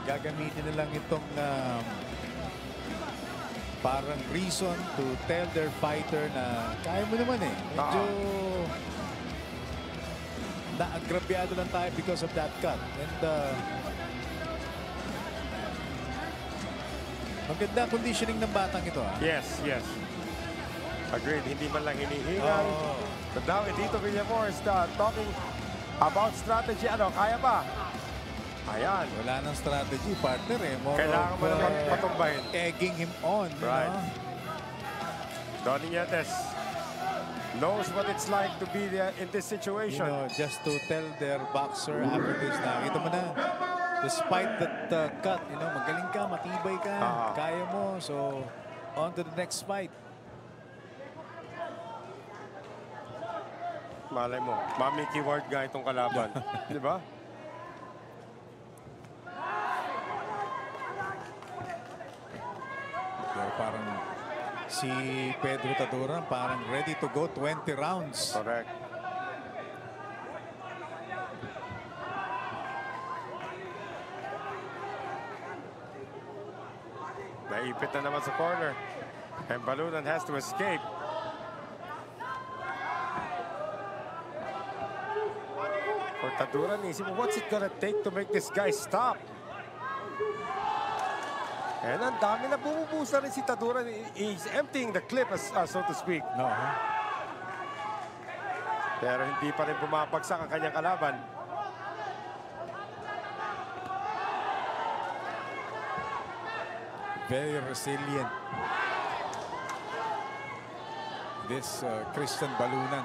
S4: gagamitin na lang itong parang reason to tell their fighter na kaya mo naman medyo naagrabyado lang tayo because of that cut. And maganda conditioning ng batang ito.
S3: Yes. Agreed. Hindi man lang hinihingal. But now Edito Villamor is talking about strategy. Kaya ba? Ayan.
S4: Wala nang strategy, partner
S3: Kailangan mo naman patumbahin.
S4: Egging him on.
S3: Right. Donnie Nietes knows what it's like to be in this situation.
S4: Just to tell their boxer after this, nakita mo na, despite that cut, magaling ka, matibay ka, kaya mo. So, on to the next fight.
S3: Malay mo, Mami keyword nga itong kalaban. Di ba?
S4: Pero parang si Pedro Taduran parang ready to go 20 rounds.
S3: Correct. Naipit na naman sa corner. And Balunan has to escape. For Taduran, isip mo, what's it gonna take to make this guy stop? And ang dami na bumubusa rin si Taduran. He's emptying the clip, so to speak.
S4: No,
S3: Pero hindi pa rin bumabagsak ang kanyang kalaban.
S4: Very resilient. This Christian Balunan.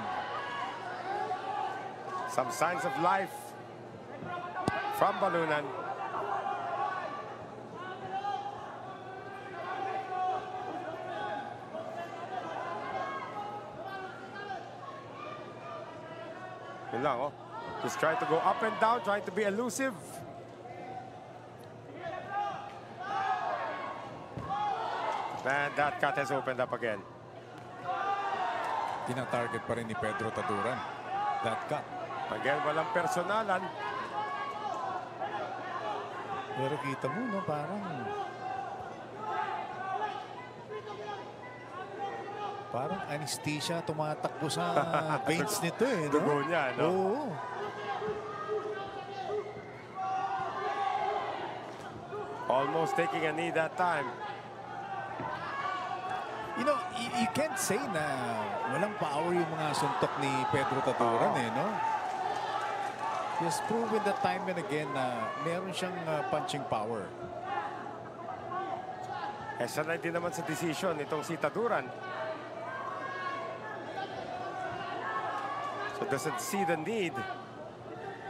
S3: Some signs of life from Balunan. Yun lang, oh. Just trying to go up and down, trying to be elusive. And that cut has opened up again.
S4: Tina-target pa rin ni Pedro Taduran. That cut.
S3: Again, walang personalan.
S4: Pero kita mo, no, parang anesthesia tumatakbo sa veins nito eh. No?
S3: Dugo niya, no?
S4: Oo.
S3: Almost taking a knee that time.
S4: You know, you can't say na walang power yung mga suntok ni Pedro Taduran eh, no? He has proven that time and again na meron siyang punching power.
S3: Sanay din naman sa decision itong si Taduran. So doesn't see the need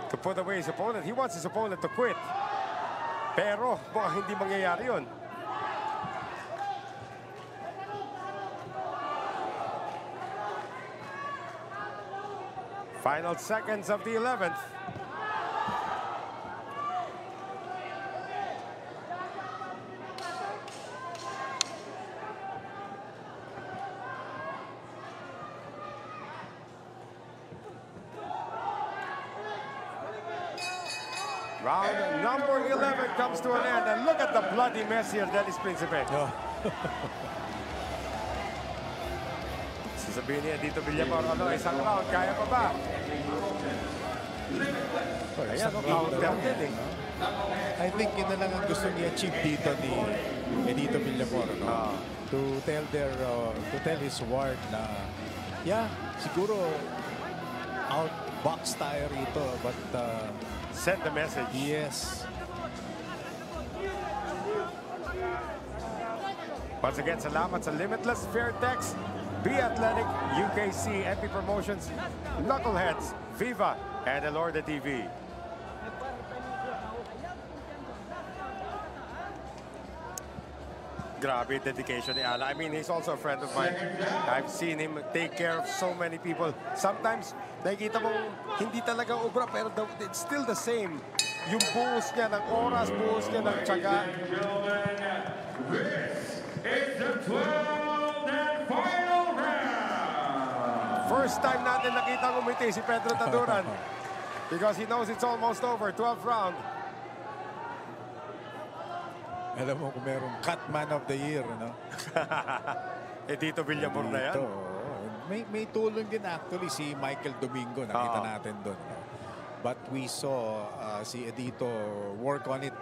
S3: to put away his opponent. He wants his opponent to quit. Pero mukhang hindi mangyayari yun. Final seconds of the 11th. Round number 11 comes to an end. And look at the bloody mess here, Dennis Principe.
S4: Oh.
S3: Sasabihin niya dito, Villamor, isang round, kaya pa ba? Ayan, counter din eh.
S4: I think yun na lang ang gusto i-achieve dito ni Edito Villamor, no? To tell his ward na, yeah, siguro outbox tayo rito, but
S3: send the message.
S4: yes.
S3: Once again, salamat sa Limitless, Fairtex, Be Athletic, UKC, NP Promotions, Knuckleheads, Viva, and Elorda TV. Grabe dedication ni Ala. I mean, he's also a friend of mine. I've seen him take care of so many people. Sometimes, nakikita mong hindi talaga ubra, pero it's still the same. Yung buhos niya ng oras, buhos niya ng tiyaga.
S1: It's the 12th and final round.
S3: First time natin nakita ngumiti si Pedro Taduran. Because he knows it's almost over. 12th round.
S4: Alam mo kung merong cut man of the year, no?
S3: Dito Villamor na yan.
S4: Dito, may tulong din actually si Michael Domingo, nakita natin doon. No? But we saw si Edito work on it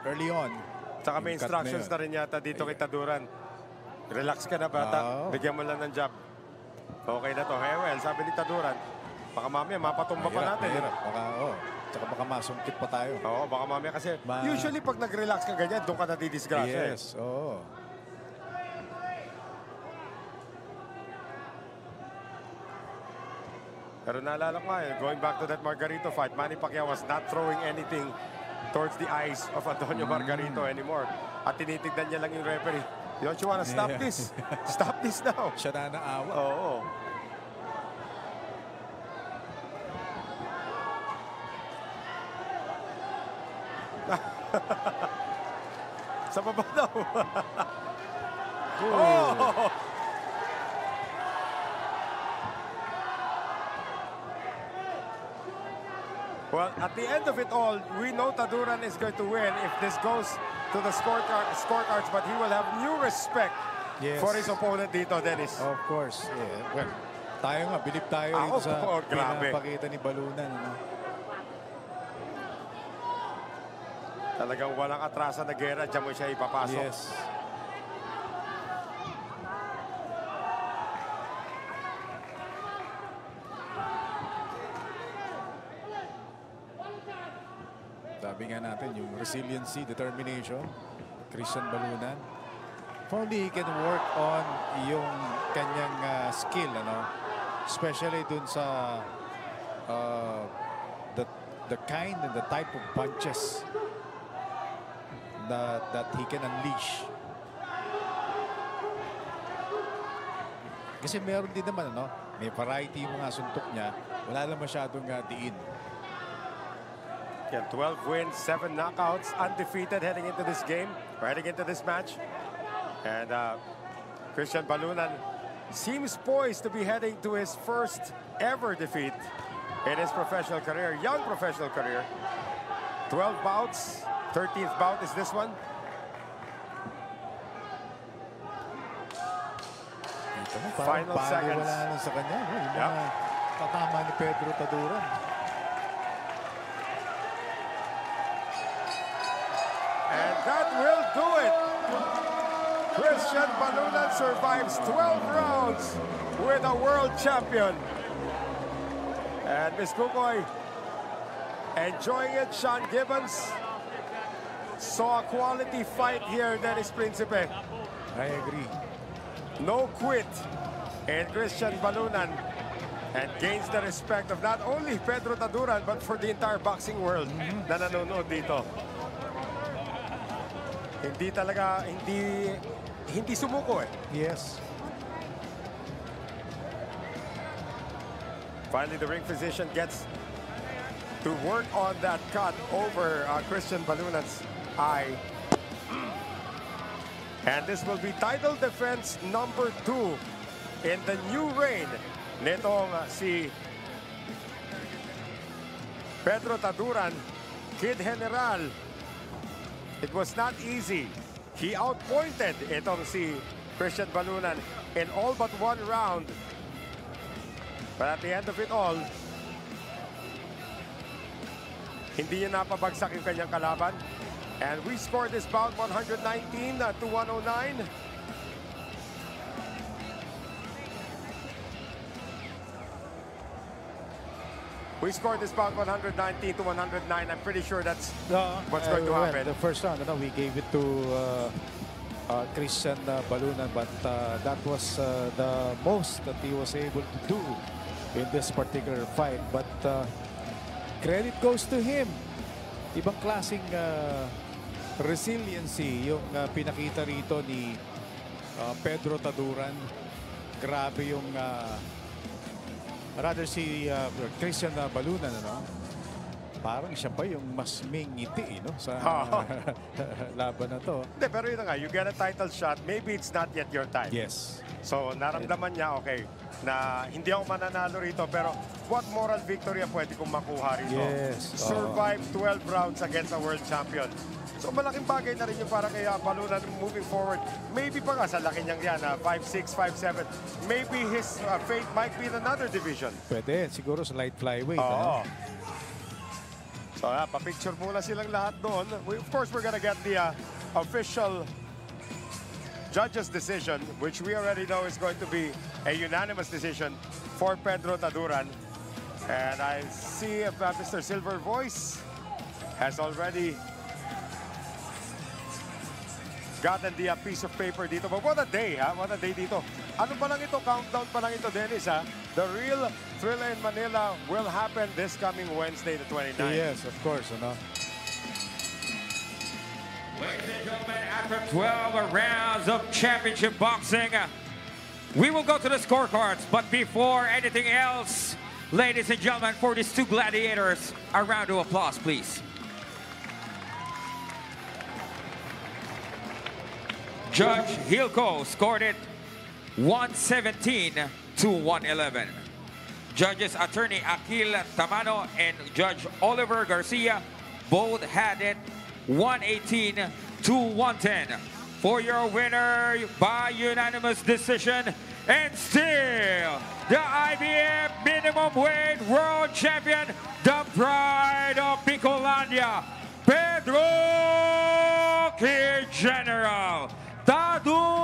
S4: early on.
S3: Saka may instructions na rin yata dito kay Taduran. Relax ka na bata, bigyan mo lang ng job. Okay na to. Hey, well, sabi ni Taduran, baka mamaya mapatumba pa natin.
S4: Mahirap. Tsaka baka masungkit pa tayo.
S3: Oo, baka mamaya kasi usually pag nag-relax ka ganyan, doon ka nadidisgrasya.
S4: Yes, oo.
S3: Pero naalala ko nga, going back to that Margarito fight, Manny Pacquiao was not throwing anything towards the eyes of Antonio Margarito anymore. At tinitignan niya lang yung referee. Don't you wanna stop this? Stop this now.
S4: Siya na naawa.
S3: Oo. Sa baba daw. Oh! Well, at the end of it all, we know Taduran is going to win if this goes to the scorecards, but he will have new respect for his opponent dito, Dennis.
S4: Of course. Yeah. Well, tayo nga, bilib tayo dito sa
S3: grabe.
S4: pinapakita ni Balunan. Ano?
S3: Talagang walang atrasan na gera, diyan mo siya ipapasok.
S4: Yes. Sabi nga natin, yung resiliency, determination, Christian Balunan. If only he can work on yung kanyang skill, ano? Especially dun sa the kind and the type of punches that he can unleash. Kasi meron din naman, ano? May variety yung mga suntok niya. Wala lang masyadong diin.
S3: Yeah, 12 wins, 7 knockouts, undefeated heading into this game, or heading into this match. And Christian Balunan seems poised to be heading to his first ever defeat in his professional career, young professional career. 12 bouts, 13th bout is this one. Final seconds.
S4: Wala lang sa kanya. Yung mga tatama ni Pedro Taduran.
S3: And that will do it. Christian Balunan survives 12 rounds with a world champion. And Miss Kukoy enjoying it. Sean Gibbons saw a quality fight here, Dennis Principe.
S4: I agree.
S3: No quit in Christian Balunan, and gains the respect of not only Pedro Taduran but for the entire boxing world na nanonood dito. Hindi sumuko eh.
S4: Yes.
S3: Finally, the ring physician gets to work on that cut over Christian Balunan's eye. And this will be title defense number 2 in the new reign nitong si Pedro Taduran, Kid General. It was not easy. He outpointed itong si Christian Balunan in all but one round. But at the end of it all, hindi niya napabagsak yung kanyang kalaban. And we scored this bout 119 to 109. We scored this bout 119 to 109. I'm pretty sure that's what's going to happen.
S4: The first round, we gave it to Christian Balunan, but that was the most that he was able to do in this particular fight. But credit goes to him. Ibang klaseng resiliency yung pinakita rito ni Pedro Taduran. Grabe yung rather si Christian Balunan, ano? Parang siya pa yung mas may ngiti, no? Sa laban na to.
S3: Hindi, pero yun na nga, you get a title shot, maybe it's not yet your time.
S4: Yes.
S3: So, naramdaman niya, okay, na hindi ako mananalo rito, pero what moral victory ang pwede kong makuha rito?
S4: Yes.
S3: Survive 12 rounds against a world champion. So, malaking bagay na rin yung para kay Balunan moving forward. Maybe pa nga sa laki niyang yan, 5'6", 5'7". Maybe his fate might be in another division.
S4: Pwede, siguro sa light flyweight.
S3: Oo. So, pa-picture muna silang lahat doon. Of course, we're gonna get the official judge's decision, which we already know is going to be a unanimous decision for Pedro Taduran. And I see if Mr. Silver Voice has already gotten the piece of paper dito. But what a day, ha? What a day dito. Ano pa lang ito? Countdown pa lang ito, Dennis, ha? The real Thrilla in Manila will happen this coming Wednesday, the 29th.
S4: Yes, of course, ano?
S1: Gentlemen, after 12 rounds of championship boxing, we will go to the scorecards. But before anything else, ladies and gentlemen, for these two gladiators, a round of applause, please. Judge Hilco scored it 117 to 111. Judges attorney Akil Tamano and Judge Oliver Garcia both had it 118 to 110. For your winner by unanimous decision, and still the IBF minimum weight world champion, the pride of Bicolandia, Pedro K. General Taduran.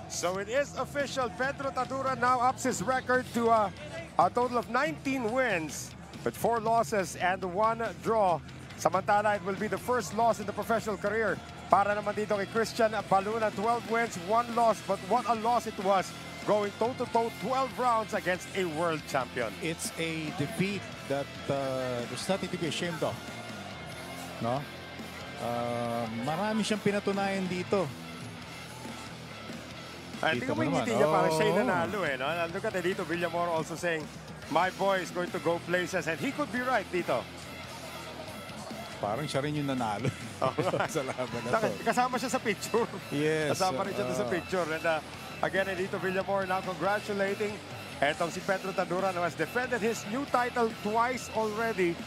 S3: So it is official. Pedro Taduran now ups his record to a total of 19 wins with 4 losses and 1 draw. Samantala, it will be the first loss in the professional career para naman dito kay Christian Baluna. 12 wins, 1 loss, but what a loss it was, going toe-to-toe 12 rounds against a world champion.
S4: It's a defeat that there's nothing to be ashamed of. No? Marami siyang pinatunayan dito.
S3: I think mo yung ngiti niya, parang siya yung nanalo eh. No? Look at Edito Villamor also saying, my boy is going to go places, and he could be right dito.
S4: Parang siya rin yung nanalo sa laban na to.
S3: Kasama siya sa picture.
S4: Yes.
S3: Kasama rin siya sa picture. And again, Edito Villamor now congratulating etong si Pedro Taduran, who has defended his new title twice already.